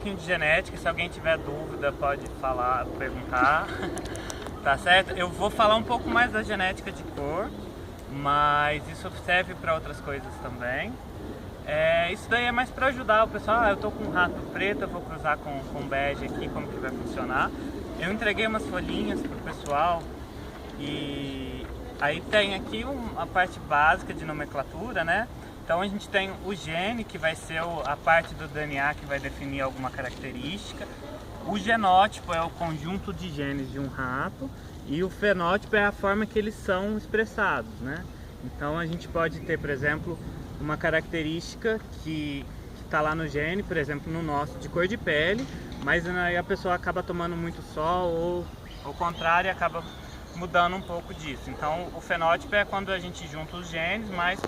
pouquinho de genética, se alguém tiver dúvida pode falar, perguntar, tá certo? Eu vou falar um pouco mais da genética de cor, mas isso serve para outras coisas também. Isso daí é mais para ajudar o pessoal. Eu tô com um rato preto, eu vou cruzar com bege aqui, como que vai funcionar. Eu entreguei umas folhinhas pro pessoal e aí tem aqui a parte básica de nomenclatura, né? Então a gente tem o gene, que vai ser a parte do DNA que vai definir alguma característica. O genótipo é o conjunto de genes de um rato e o fenótipo é a forma que eles são expressados, né? Então a gente pode ter, por exemplo, uma característica que está lá no gene, por exemplo, no nosso, de cor de pele, mas aí a pessoa acaba tomando muito sol ou, ao contrário, acaba mudando um pouco disso. Então o fenótipo é quando a gente junta os genes, mas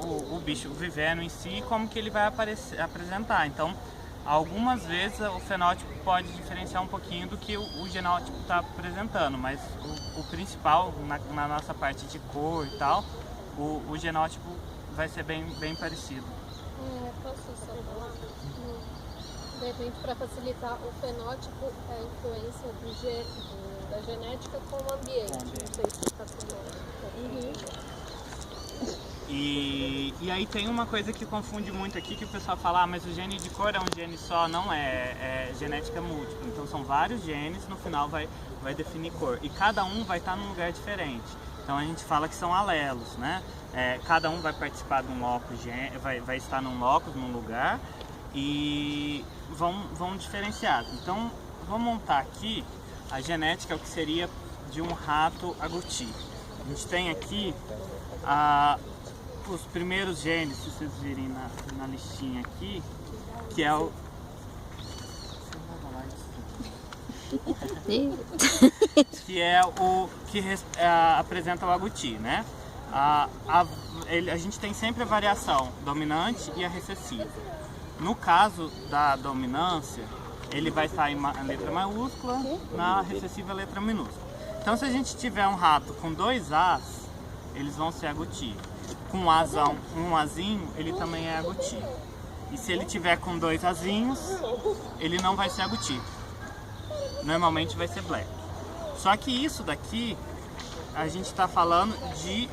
o bicho vivendo em si, como que ele vai apresentar. Então, algumas vezes o fenótipo pode diferenciar um pouquinho do que o genótipo está apresentando, mas o principal, na nossa parte de cor e tal, o genótipo vai ser bem parecido. Posso só falar? De repente, para facilitar, o fenótipo é a influência da genética com o ambiente. Não sei se está com E aí tem uma coisa que confunde muito aqui, que o pessoal fala, mas o gene de cor é um gene só. Não é genética múltipla. Então são vários genes, no final vai definir cor. E cada um vai estar num lugar diferente. Então a gente fala que são alelos, né? Cada um vai participar de um locus, vai estar num locus, num lugar, e vão diferenciar. Então vou montar aqui a genética, o que seria de um rato agouti. A gente tem aqui os primeiros genes, se vocês virem na listinha aqui, que é o... que é o que apresenta o agouti, né? A gente tem sempre a variação dominante e a recessiva. No caso da dominância, ele vai estar em letra maiúscula, na recessiva letra minúscula. Então se a gente tiver um rato com 2 As, eles vão ser agouti. Com um azinho, ele também é agouti. E se ele tiver com 2 azinhos, ele não vai ser agouti. Normalmente vai ser black. Só que isso daqui, a gente está falando de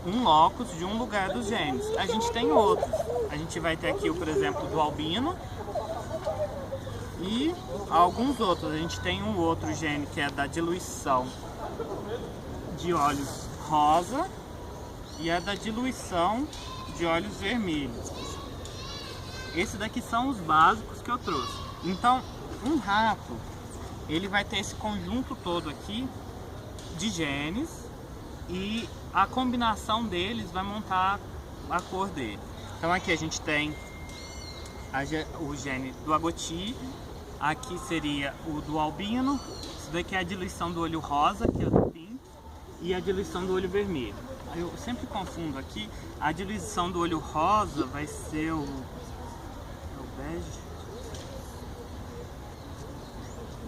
um locus, de um lugar dos genes. A gente tem outros. A gente vai ter aqui, por exemplo, do albino e alguns outros. A gente tem um outro gene que é da diluição de olhos rosa e é da diluição de olhos vermelhos. Esses daqui são os básicos que eu trouxe. Então, um rato, ele vai ter esse conjunto todo aqui de genes e a combinação deles vai montar a cor dele. Então aqui a gente tem o gene do agouti, aqui seria o do albino, isso daqui é a diluição do olho rosa, que é o do pink, e a diluição do olho vermelho. Eu sempre confundo aqui, a diluição do olho rosa vai ser o bege.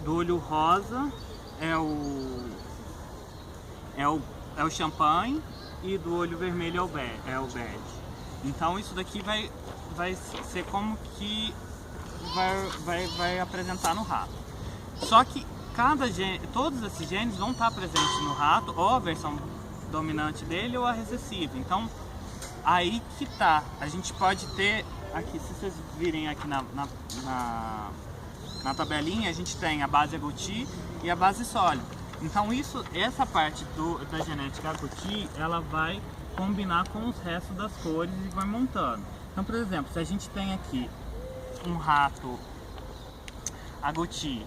Do olho rosa é o champanhe e do olho vermelho é o bege. Então isso daqui vai ser como que vai apresentar no rato. Só que todos esses genes vão estar presentes no rato, ou a versão dominante dele ou a recessiva. Então aí que tá, a gente pode ter aqui, se vocês virem aqui na tabelinha, a gente tem a base agouti e a base sólida. Então essa parte da genética agouti, ela vai combinar com os restos das cores e vai montando. Então, por exemplo, se a gente tem aqui um rato agouti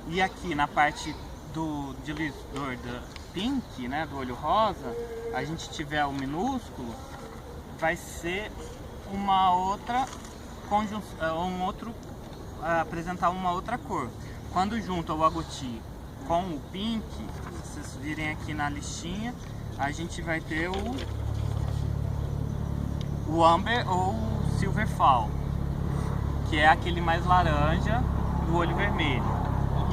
e aqui na parte do diluidor da pink, né, do olho rosa, a gente tiver o minúsculo, vai ser uma outra apresentar uma outra cor. Quando junta o agouti com o pink, se vocês virem aqui na listinha, a gente vai ter o amber ou o silver fall, que é aquele mais laranja do olho vermelho,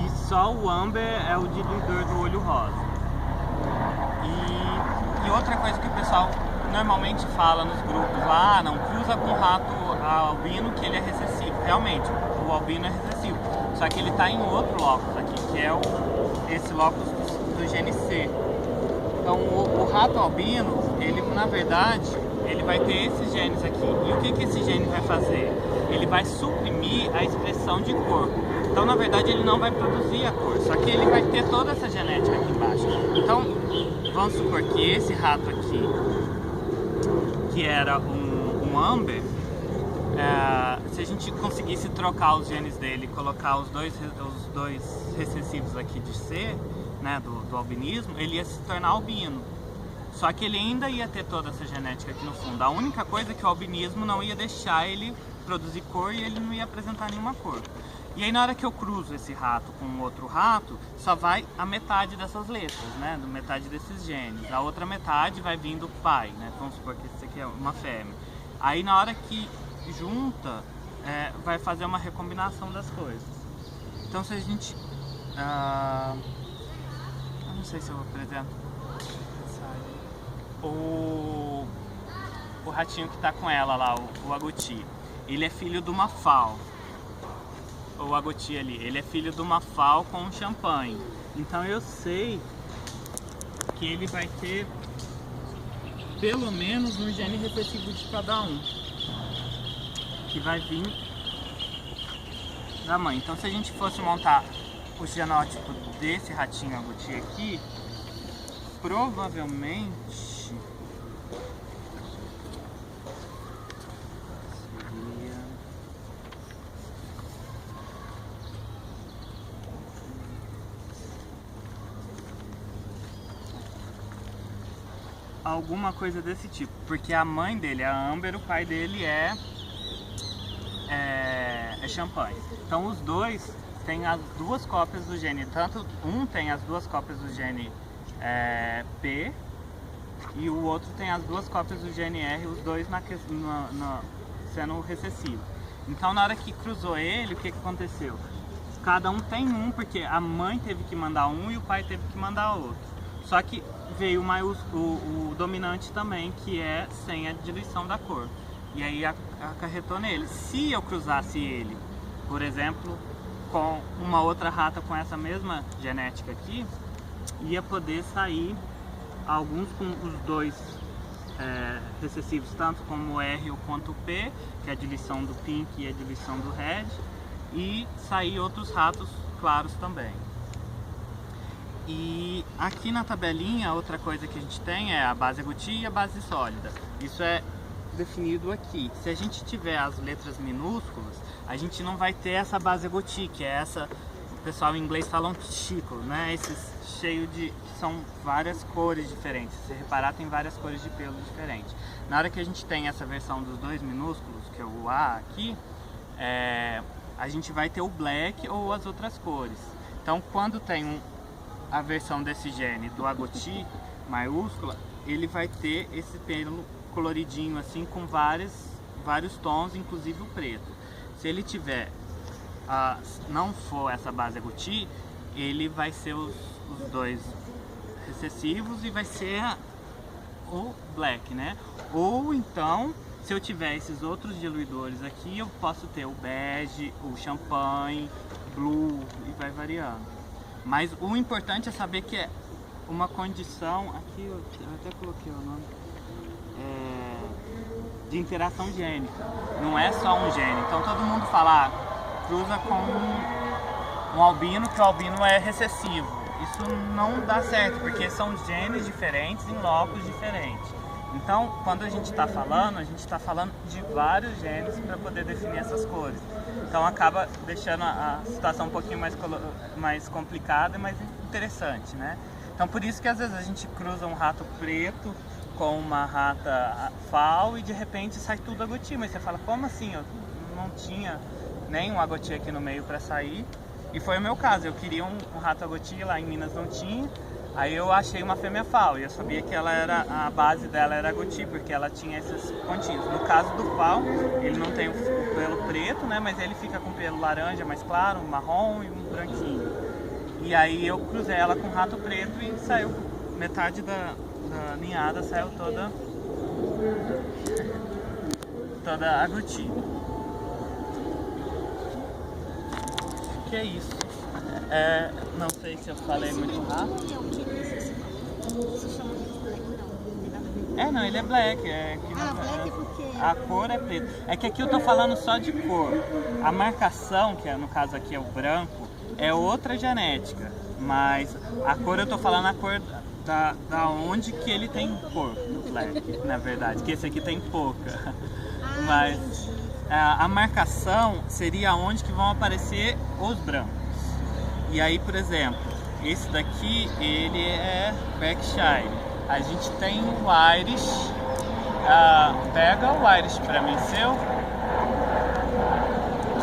e só o amber é o diluidor do olho rosa. E outra coisa que o pessoal normalmente fala nos grupos lá, não cruza com rato albino, que ele é recessivo. realmente, o albino é recessivo. Só que ele está em outro locus aqui, que é esse locus do gene C. Então o rato albino, ele na verdade, ele vai ter esses genes aqui. E o que esse gene vai fazer? Ele vai suprimir a expressão de cor. Então na verdade ele não vai produzir a cor, só que ele vai ter toda essa genética aqui embaixo. Então vamos supor que esse rato aqui, que era um Amber, se a gente conseguisse trocar os genes dele e colocar os dois recessivos aqui de C, né, do albinismo, ele ia se tornar albino. Só que ele ainda ia ter toda essa genética aqui no fundo. A única coisa é que o albinismo não ia deixar ele produzir cor e ele não ia apresentar nenhuma cor. E aí na hora que eu cruzo esse rato com outro rato, só vai a metade dessas letras, né, metade desses genes. A outra metade vai vir do pai, né, vamos supor que esse aqui é uma fêmea. Aí na hora que junta, vai fazer uma recombinação das coisas. Então se a gente... eu não sei se eu apresento o ratinho que tá com ela lá, o agouti. Ele é filho de uma FAO. O agouti ali, ele é filho de uma FAO com um champanhe. Então eu sei que ele vai ter pelo menos um gene recessivo de cada um, que vai vir da mãe. Então se a gente fosse montar o genótipo desse ratinho agouti aqui, provavelmente seria... alguma coisa desse tipo, porque a mãe dele é a Amber, o pai dele é champanhe. Então os dois têm as duas cópias do gene, tanto um tem as duas cópias do gene P e o outro tem as duas cópias do gene R, os dois sendo recessivo. Então na hora que cruzou ele, o que aconteceu? Cada um tem um, porque a mãe teve que mandar um e o pai teve que mandar outro. Só que veio o dominante também, que é sem a diluição da cor. E aí acarretou nele. Se eu cruzasse ele, por exemplo, com uma outra rata com essa mesma genética aqui, ia poder sair alguns com os dois recessivos, tanto como o R quanto o P, que é a diluição do pink e a diluição do red, e sair outros ratos claros também. E aqui na tabelinha, outra coisa que a gente tem é a base agouti e a base sólida. Isso é definido aqui. Se a gente tiver as letras minúsculas, a gente não vai ter essa base agouti, que é essa, o pessoal em inglês fala um testículo, né? Esses cheio de... são várias cores diferentes. Se você reparar, tem várias cores de pelo diferentes. Na hora que a gente tem essa versão dos dois minúsculos, que é o A aqui, a gente vai ter o black ou as outras cores. Então quando tem a versão desse gene do agouti maiúscula, ele vai ter esse pelo coloridinho assim com vários tons, inclusive o preto. Se ele tiver, não for essa base agouti, ele vai ser os dois recessivos e vai ser o black, né? Ou então, se eu tiver esses outros diluidores aqui, eu posso ter o bege, o champanhe, blue e vai variando. Mas o importante é saber que é uma condição, aqui eu até coloquei o nome, de interação gênica, não é só um gene. Então todo mundo fala, cruza com um albino, que o albino é recessivo. Isso não dá certo, porque são genes diferentes em locos diferentes. Então, quando a gente está falando de vários genes para poder definir essas cores. Então acaba deixando a situação um pouquinho mais complicada e mais interessante, né? Então por isso que às vezes a gente cruza um rato preto com uma rata FAO e de repente sai tudo agouti. Mas você fala, como assim? Eu não tinha nem um agouti aqui no meio para sair. E foi o meu caso, eu queria um rato agouti, lá em Minas não tinha. Aí eu achei uma fêmea FAO e eu sabia que a base dela era agouti, porque ela tinha esses pontinhos. No caso do FAO, ele não tem o pelo preto, né, mas ele fica com pelo laranja mais claro, um marrom e um branquinho. E aí eu cruzei ela com rato preto e saiu metade da ninhada, saiu toda agouti. que é isso. Não sei se eu falei muito rápido. Não, ele é black. Black porque... A cor é preta. É que aqui eu tô falando só de cor. A marcação, que no caso aqui é o branco, é outra genética. Mas a cor eu tô falando a cor da onde que ele tem cor no black, na verdade. Que esse aqui tem pouca. Mas a marcação seria onde que vão aparecer os brancos. E aí, por exemplo, esse daqui, ele é Berkshire. A gente tem o Irish. Pega o Irish pra mim, seu.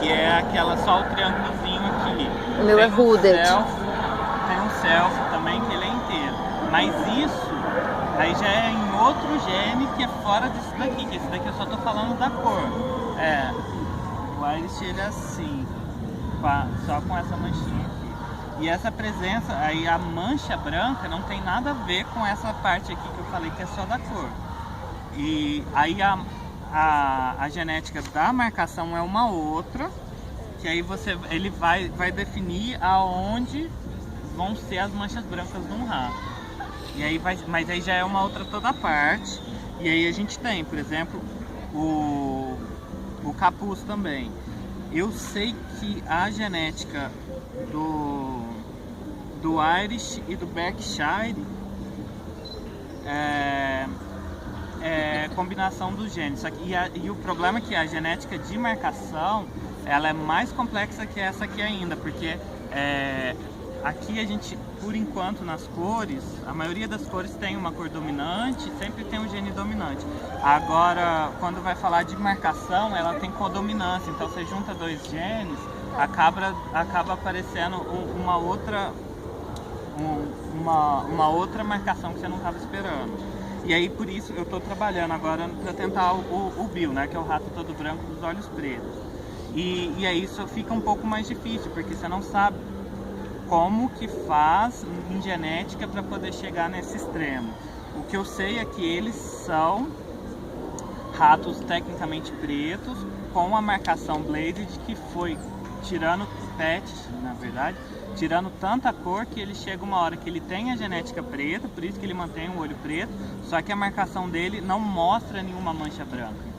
Que é aquela só o triângulozinho aqui. O meu é Hooded. Tem um self também, que ele é inteiro. Mas isso aí já é em outro gene que é fora desse daqui. Que esse daqui eu só tô falando da cor. O Irish ele é assim, só com essa manchinha aqui. E essa presença, aí a mancha branca não tem nada a ver com essa parte aqui que eu falei que é só da cor. E aí a genética da marcação é uma outra, que aí ele vai definir aonde vão ser as manchas brancas de um rato. E aí mas aí já é uma outra toda parte. E aí a gente tem, por exemplo, o capuz também. Eu sei que a genética do Irish e do Berkshire é combinação dos genes. E o problema é que a genética de marcação ela é mais complexa que essa aqui ainda, porque aqui a gente, por enquanto, nas cores, a maioria das cores tem uma cor dominante, sempre tem um gene dominante. Agora, quando vai falar de marcação, ela tem codominância, então você junta dois genes, acaba aparecendo uma outra marcação que você não estava esperando. E aí, por isso, eu estou trabalhando agora para tentar o Bill, né, que é o rato todo branco dos olhos pretos. E aí isso fica um pouco mais difícil, porque você não sabe como que faz em genética para poder chegar nesse extremo. O que eu sei é que eles são ratos tecnicamente pretos, com a marcação Blazed, que foi tirando pets, na verdade, tirando tanta cor que ele chega uma hora que ele tem a genética preta, por isso que ele mantém o olho preto, só que a marcação dele não mostra nenhuma mancha branca.